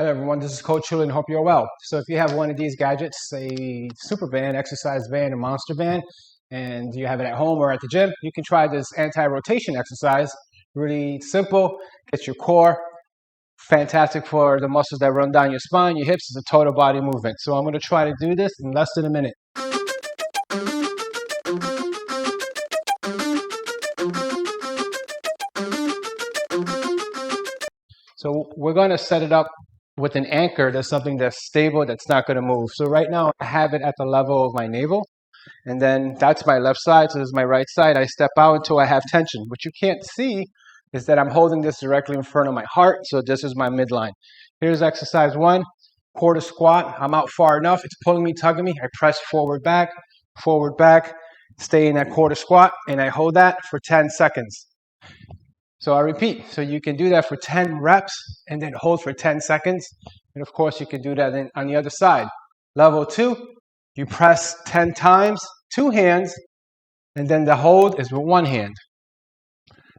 everyone, this is Coach Julian. Hope you're well. So if you have one of these gadgets, a super band, exercise band, a monster band, and you have it at home or at the gym, you can try this anti-rotation exercise. Really simple, gets your core, fantastic for the muscles that run down your spine, your hips. It's a total body movement. So I'm going to try to do this in less than a minute. So we're going to set it up with an anchor. That's something that's stable, that's not going to move. So right now I have it at the level of my navel, and then that's my left side. So this is my right side. I step out until I have tension. What you can't see is that I'm holding this directly in front of my heart. So this is my midline. Here's exercise 1, quarter squat. I'm out far enough. It's pulling me, tugging me. I press forward, back, stay in that quarter squat, and I hold that for 10 seconds. So I repeat, so you can do that for 10 reps and then hold for 10 seconds. And of course, you can do that on the other side. Level 2, you press 10 times, 2 hands, and then the hold is with 1 hand.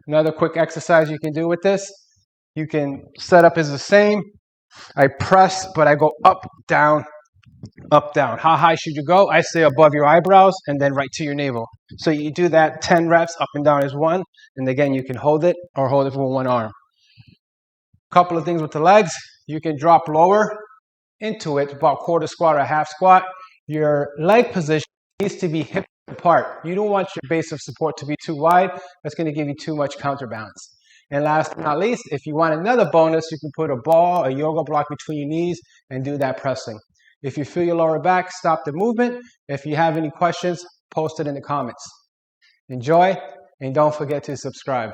Another quick exercise you can do with this, you can set up as the same. I press, but I go up, down, up, down. How high should you go? I say above your eyebrows and then right to your navel. So you do that 10 reps, up and down is 1. And again, you can hold it or hold it with 1 arm. Couple of things with the legs. You can drop lower into it, about quarter squat or half squat. Your leg position needs to be hip apart. You don't want your base of support to be too wide. That's going to give you too much counterbalance. And last but not least, if you want another bonus, you can put a ball, a yoga block between your knees and do that pressing. If you feel your lower back, stop the movement. If you have any questions, post it in the comments. Enjoy, and don't forget to subscribe.